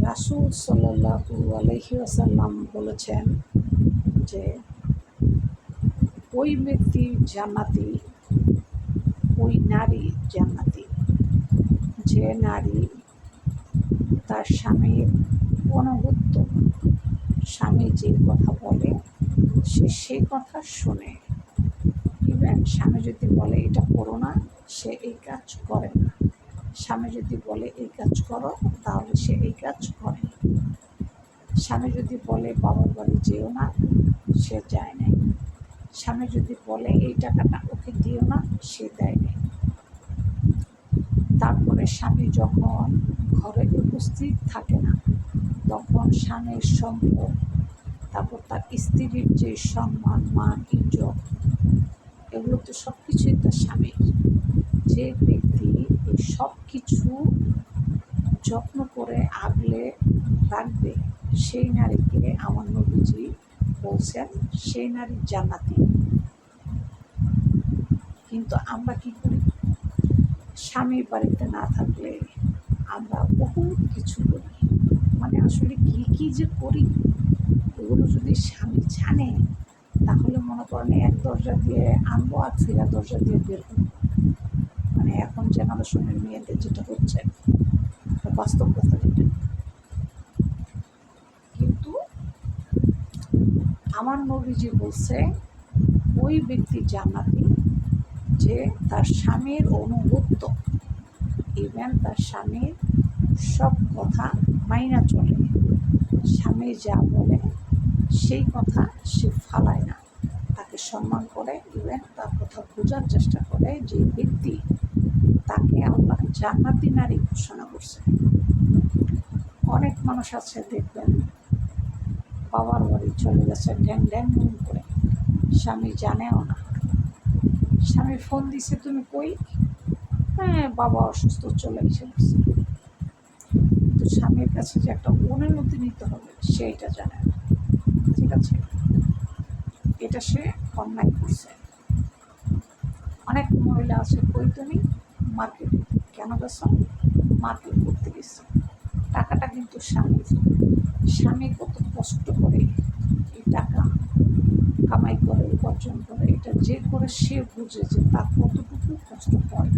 রাসূল সাল্লাল্লাহু আলাইহি ওয়াসাল্লাম বলেছেন যে ওই ব্যক্তি জান্নাতি, ওই নারী জান্নাতি যে নারী তার স্বামীর অনুগত্য, স্বামী যে কথা বলে সে সেই কথা শোনে। ইভেন স্বামী যদি বলে এটা করো না, সে এই কাজ করে না। স্বামী যদি বলে এই কাজ করো, তাহলে সে এই কাজ করে। স্বামী যদি বলে বাবার বাড়ি যেও না, সে যায় না। স্বামী যদি বলে এই টাকাটা ওকে দিও না, সে দেয় না। তারপরে স্বামী যখন ঘরে উপস্থিত থাকে না, তখন স্বামীর সম্পদ, তারপর তার স্ত্রীর যে সম্মান, মান, ইজ্জত, এগুলো তো সব কিছুই তার স্বামীর। যে ব্যক্তি এই সব কিছু যত্ন করে আগলে রাখবে, সেই নারীকে আমার নবীজি বলছেন সেই নারী জান্নাতি। কিন্তু আমরা কি করি? স্বামী বাড়িতে না থাকলে আমরা বহুত কিছু করি, মানে আসলে কি যে করি, এগুলো যদি স্বামী জানে তাহলে মনে করেন এক দরজা দিয়ে আনবো আর ফেরা দরজা দিয়ে বের করবো। মানে এখন জেনারেশনের মেয়েদের যেটা হচ্ছে, বাস্তব কথা যেটা। কিন্তু আমার নবীজি বলছে ওই ব্যক্তি জান্নাতি যে তার স্বামীর অনুগত্য, ইভেন তার স্বামীর সব কথা মাইনা চলে। স্বামী যা বলে সেই কথা সে ফালায় না, তাকে সম্মান করে, ইভেন তার কথা বোঝার চেষ্টা করে। যে ব্যক্তি, তাকে আল্লাহ জান্নাতি নারী ঘোষণা করছে। অনেক মানুষ আছে দেখবেন বাবার বাড়ি চলে গেছে ড্যাং ড্যাং করে, স্বামী জানেও না। স্বামী ফোন দিছে, তুমি কই? হ্যাঁ, বাবা অসুস্থ, চলে এসেছে। কিন্তু স্বামীর কাছে যে একটা অনুমতি নিতে হবে সেইটা জানে না। ঠিক আছে, এটা সে অন্যায় করছে। অনেক মহিলা আছে, কই তুমি? মার্কেটে। কেন গেছো? মার্কেট করতে গেছে। টাকাটা কিন্তু স্বামীর। স্বামী কত কষ্ট করে এই টাকা কামাই করে, উপার্জন করে, এটা যে করে সে বুঝে যে তার কতটুকু কষ্ট হয়।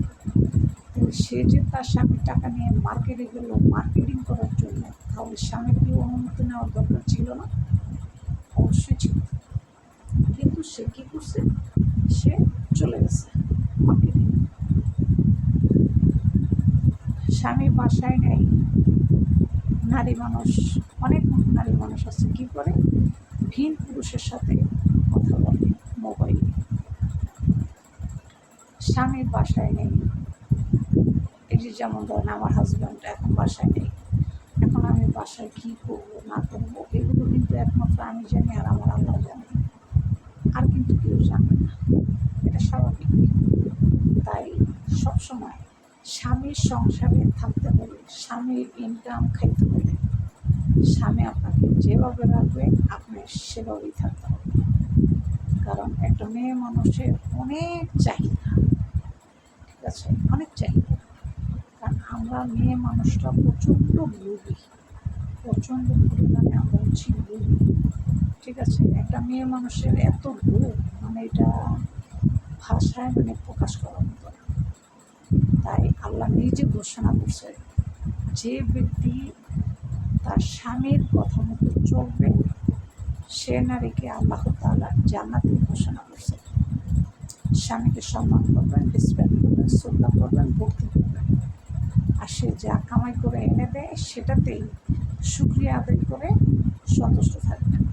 সে যে তার স্বামীর টাকা নিয়ে মার্কেটে গেল মার্কেটিং করার জন্য, তাহলে স্বামীর কি অনুমতি নেওয়ার দরকার ছিল না? অবশ্যই ছিল। কিন্তু সে কী করছে? সে চলে গেছে মার্কেটিং। স্বামী বাসায় নেই। নারী মানুষ, অনেক নারী মানুষ আছে কী করে? ভিন পুরুষের সাথে কথা বলে মোবাইলে। স্বামী বাসায় নেই। এই যে যেমন ধরেন আমার হাজব্যান্ড এখন বাসায় নেই, এখন আমি বাসায় কী করবো না করবো, এগুলো কিন্তু একমাত্র আমি জানি আর আমার আল্লাহ জানে, আর কিন্তু কেউ জানে না। এটা স্বাভাবিক। তাই সবসময় স্বামীর সংসারে থাকতে হলে, স্বামীর ইনকাম খাইতে হলে, স্বামী আপনাকে যেভাবে রাখবে আপনি সেভাবেই থাকতে হবে। কারণ একটা মেয়ে মানুষের অনেক চাহিদা, ঠিক আছে, অনেক চাহিদা। কারণ আমরা মেয়ে মানুষরা প্রচণ্ড লোভী, প্রচণ্ড পরিমাণে আমরা হচ্ছি লোভী। ঠিক আছে, একটা মেয়ে মানুষের এত লোভ, মানে এটা ভাষায় মানে প্রকাশ করার মতো না। তাই আল্লাহ নিজে ঘোষণা করছে যে ব্যক্তি তার স্বামীর কথা মতো চলবে সে নারীকে আল্লাহ তাআলা জান্নাতি ঘোষণা করছে। স্বামীকে সম্মান করবেন, রেসপেক্ট করবেন, শ্রদ্ধা করবেন, ভক্তি করবেন। আর সে যা কামাই করে এনে দেয় সেটাতেই শুকরিয়া আদায় করে সন্তুষ্ট থাকবেন।